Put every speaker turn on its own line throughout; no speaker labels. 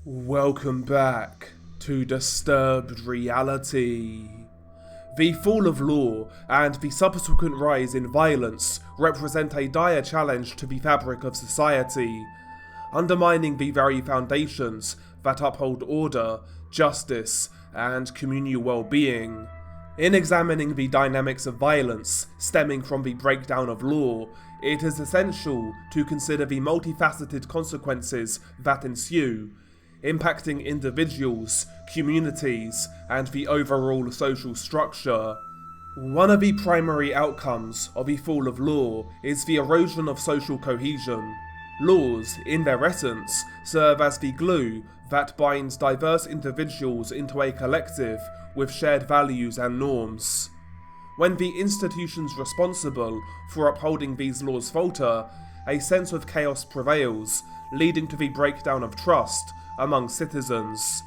Welcome back to Disturbed Reality. The fall of law and the subsequent rise in violence represent a dire challenge to the fabric of society, undermining the very foundations that uphold order, justice, and communal well-being. In examining the dynamics of violence stemming from the breakdown of law, it is essential to consider the multifaceted consequences that ensue, impacting individuals, communities, and the overall social structure. One of the primary outcomes of the fall of law is the erosion of social cohesion. Laws, in their essence, serve as the glue that binds diverse individuals into a collective with shared values and norms. When the institutions responsible for upholding these laws falter, a sense of chaos prevails, leading to the breakdown of trust among citizens.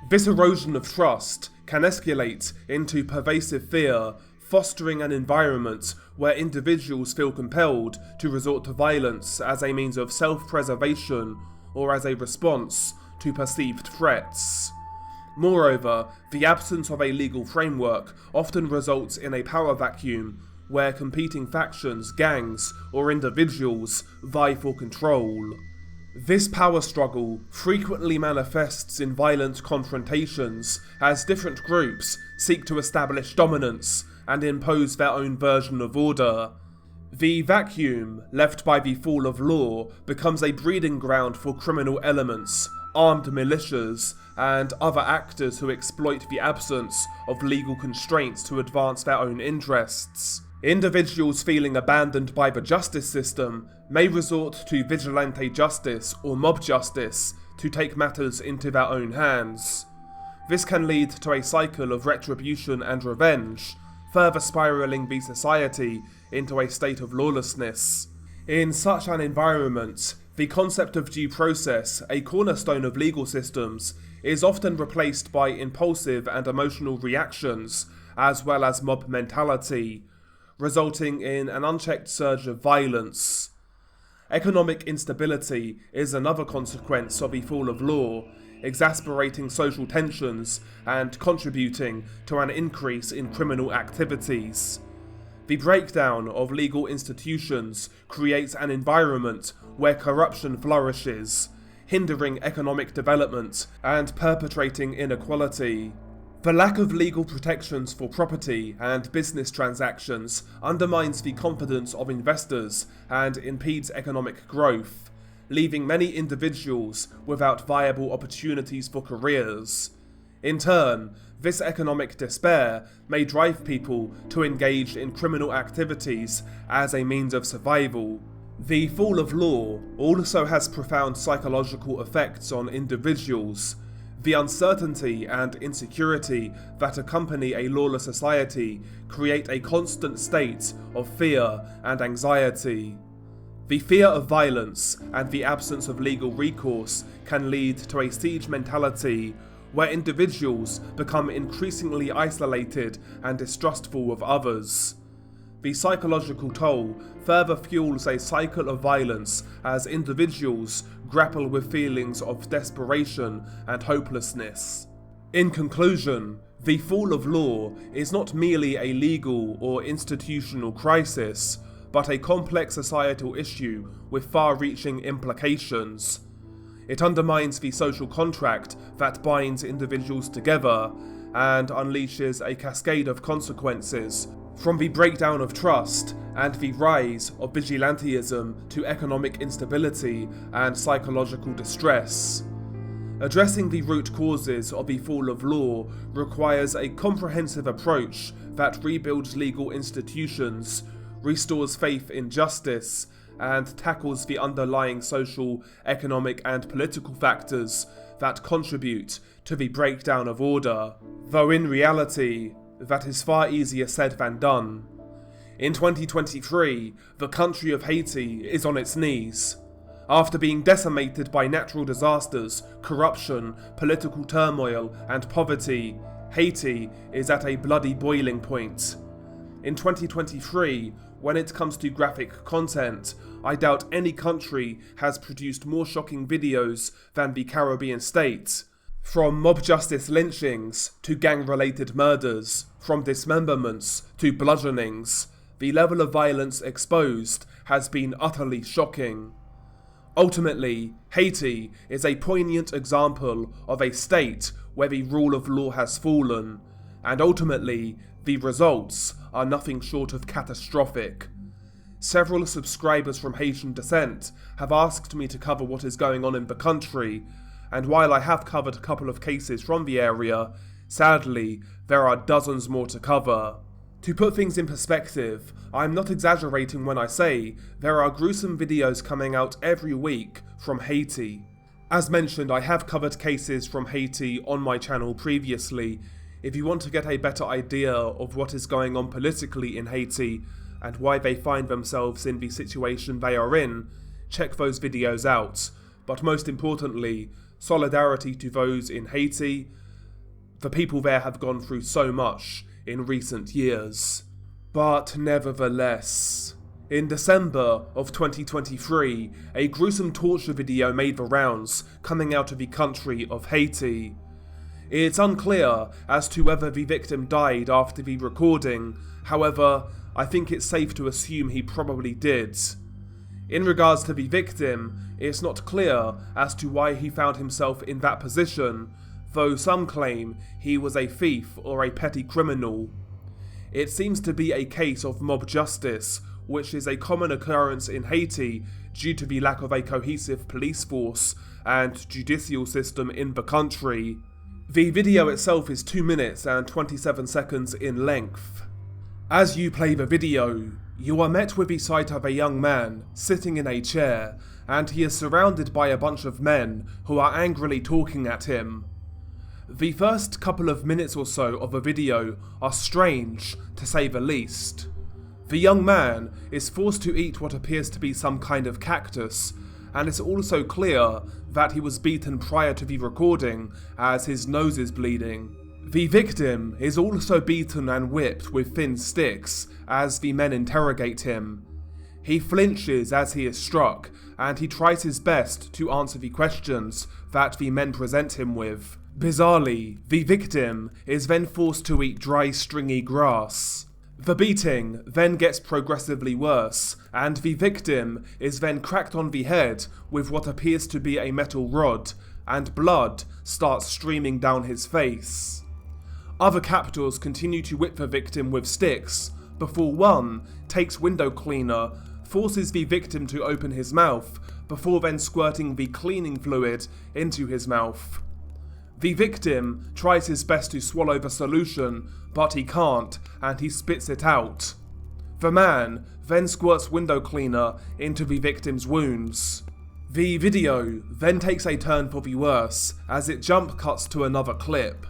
This erosion of trust can escalate into pervasive fear, fostering an environment where individuals feel compelled to resort to violence as a means of self-preservation or as a response to perceived threats. Moreover, the absence of a legal framework often results in a power vacuum where competing factions, gangs, or individuals vie for control. This power struggle frequently manifests in violent confrontations as different groups seek to establish dominance and impose their own version of order. The vacuum left by the fall of law becomes a breeding ground for criminal elements, armed militias, and other actors who exploit the absence of legal constraints to advance their own interests. Individuals feeling abandoned by the justice system may resort to vigilante justice or mob justice to take matters into their own hands. This can lead to a cycle of retribution and revenge, further spiraling the society into a state of lawlessness. In such an environment, the concept of due process, a cornerstone of legal systems, is often replaced by impulsive and emotional reactions, as well as mob mentality, resulting in an unchecked surge of violence. Economic instability is another consequence of the fall of law, exacerbating social tensions and contributing to an increase in criminal activities. The breakdown of legal institutions creates an environment where corruption flourishes, hindering economic development and perpetuating inequality. The lack of legal protections for property and business transactions undermines the confidence of investors and impedes economic growth, leaving many individuals without viable opportunities for careers. In turn, this economic despair may drive people to engage in criminal activities as a means of survival. The fall of law also has profound psychological effects on individuals. The uncertainty and insecurity that accompany a lawless society create a constant state of fear and anxiety. The fear of violence and the absence of legal recourse can lead to a siege mentality where individuals become increasingly isolated and distrustful of others. The psychological toll further fuels a cycle of violence as individuals grapple with feelings of desperation and hopelessness. In conclusion, the fall of law is not merely a legal or institutional crisis, but a complex societal issue with far-reaching implications. It undermines the social contract that binds individuals together and unleashes a cascade of consequences, from the breakdown of trust and the rise of vigilantism to economic instability and psychological distress. Addressing the root causes of the fall of law requires a comprehensive approach that rebuilds legal institutions, restores faith in justice, and tackles the underlying social, economic, and political factors that contribute to the breakdown of order. Though in reality, that is far easier said than done. In 2023, the country of Haiti is on its knees. After being decimated by natural disasters, corruption, political turmoil, and poverty, Haiti is at a bloody boiling point. In 2023, When it comes to graphic content, I doubt any country has produced more shocking videos than the Caribbean state. From mob justice lynchings to gang-related murders, from dismemberments to bludgeonings, the level of violence exposed has been utterly shocking. Ultimately, Haiti is a poignant example of a state where the rule of law has fallen, and ultimately, the results are nothing short of catastrophic. Several subscribers from Haitian descent have asked me to cover what is going on in the country, and while I have covered a couple of cases from the area, sadly, there are dozens more to cover. To put things in perspective, I'm not exaggerating when I say there are gruesome videos coming out every week from Haiti. As mentioned, I have covered cases from Haiti on my channel previously. If you want to get a better idea of what is going on politically in Haiti and why they find themselves in the situation they are in, check those videos out. But most importantly, solidarity to those in Haiti. The people there have gone through so much in recent years. But nevertheless, in December of 2023, a gruesome torture video made the rounds coming out of the country of Haiti. It's unclear as to whether the victim died after the recording, however, I think it's safe to assume he probably did. In regards to the victim, it's not clear as to why he found himself in that position, though some claim he was a thief or a petty criminal. It seems to be a case of mob justice, which is a common occurrence in Haiti due to the lack of a cohesive police force and judicial system in the country. The video itself is 2 minutes and 27 seconds in length. As you play the video, you are met with the sight of a young man sitting in a chair, and he is surrounded by a bunch of men who are angrily talking at him. The first couple of minutes or so of the video are strange, to say the least. The young man is forced to eat what appears to be some kind of cactus, and it's also clear that he was beaten prior to the recording as his nose is bleeding. The victim is also beaten and whipped with thin sticks as the men interrogate him. He flinches as he is struck, and he tries his best to answer the questions that the men present him with. Bizarrely, the victim is then forced to eat dry, stringy grass. The beating then gets progressively worse, and the victim is then cracked on the head with what appears to be a metal rod, and blood starts streaming down his face. Other captors continue to whip the victim with sticks, before one takes window cleaner, forces the victim to open his mouth, before then squirting the cleaning fluid into his mouth. The victim tries his best to swallow the solution, but he can't, and he spits it out. The man then squirts window cleaner into the victim's wounds. The video then takes a turn for the worse as it jump cuts to another clip.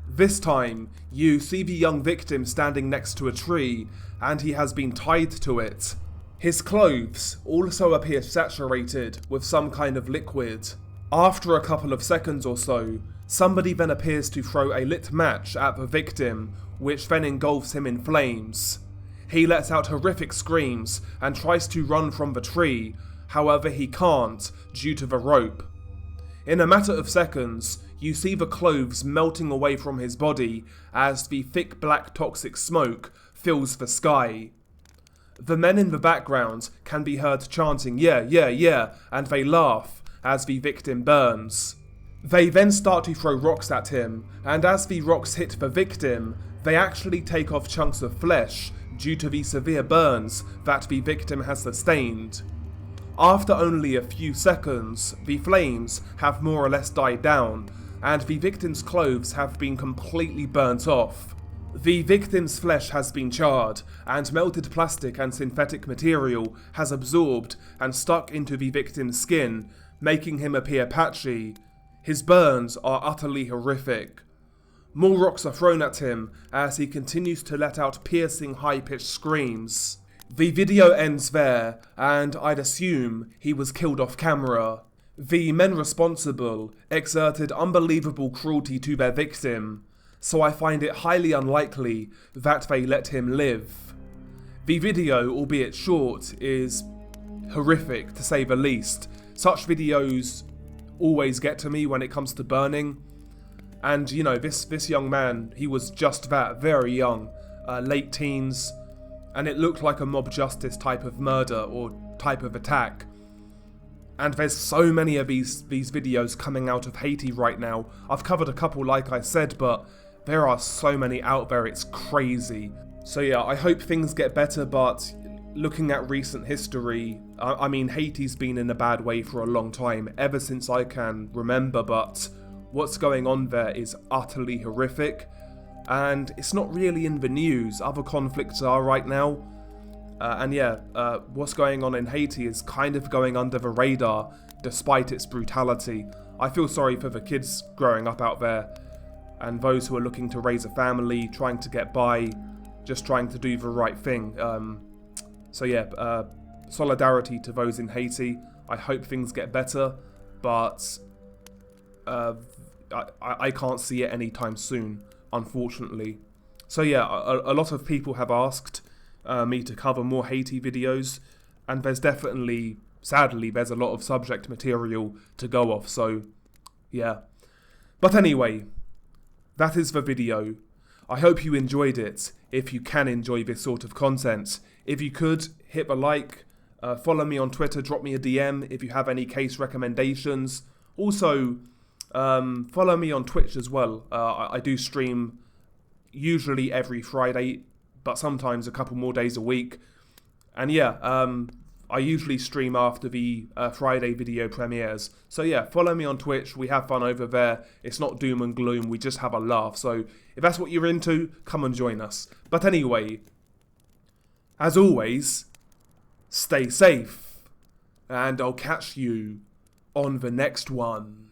This time, you see the young victim standing next to a tree, and he has been tied to it. His clothes also appear saturated with some kind of liquid. After a couple of seconds or so, somebody then appears to throw a lit match at the victim, which then engulfs him in flames. He lets out horrific screams and tries to run from the tree, however he can't due to the rope. In a matter of seconds, you see the clothes melting away from his body as the thick black toxic smoke fills the sky. The men in the background can be heard chanting "yeah, yeah, yeah," and they laugh as the victim burns. They then start to throw rocks at him, and as the rocks hit the victim, they actually take off chunks of flesh due to the severe burns that the victim has sustained. After only a few seconds, the flames have more or less died down, and the victim's clothes have been completely burnt off. The victim's flesh has been charred, and melted plastic and synthetic material has absorbed and stuck into the victim's skin, making him appear patchy. His burns are utterly horrific. More rocks are thrown at him as he continues to let out piercing high-pitched screams. The video ends there, and I'd assume he was killed off camera. The men responsible exerted unbelievable cruelty to their victim, so I find it highly unlikely that they let him live. The video, albeit short, is horrific to say the least. Such videos always get to me when it comes to burning. And you know, this young man, he was just that, very young, late teens, and it looked like a mob justice type of murder or type of attack. And there's so many of these videos coming out of Haiti right now. I've covered a couple like I said, but there are so many out there, it's crazy. So yeah, I hope things get better, but looking at recent history, I mean, Haiti's been in a bad way for a long time, ever since I can remember, but what's going on there is utterly horrific, and it's not really in the news. Other conflicts are right now, and yeah, what's going on in Haiti is kind of going under the radar, despite its brutality. I feel sorry for the kids growing up out there, and those who are looking to raise a family, trying to get by, just trying to do the right thing. So yeah, solidarity to those in Haiti. I hope things get better, but I can't see it anytime soon, unfortunately. So yeah, a lot of people have asked me to cover more Haiti videos, and there's definitely, sadly, there's a lot of subject material to go off, so yeah. But anyway, that is the video. I hope you enjoyed it, if you can enjoy this sort of content. If you could, hit the like, follow me on Twitter, drop me a DM if you have any case recommendations. Also, follow me on Twitch as well. I do stream usually every Friday, but sometimes a couple more days a week. And yeah, I usually stream after the Friday video premieres. So yeah, follow me on Twitch. We have fun over there. It's not doom and gloom. We just have a laugh. So if that's what you're into, come and join us. But anyway, as always, stay safe. And I'll catch you on the next one.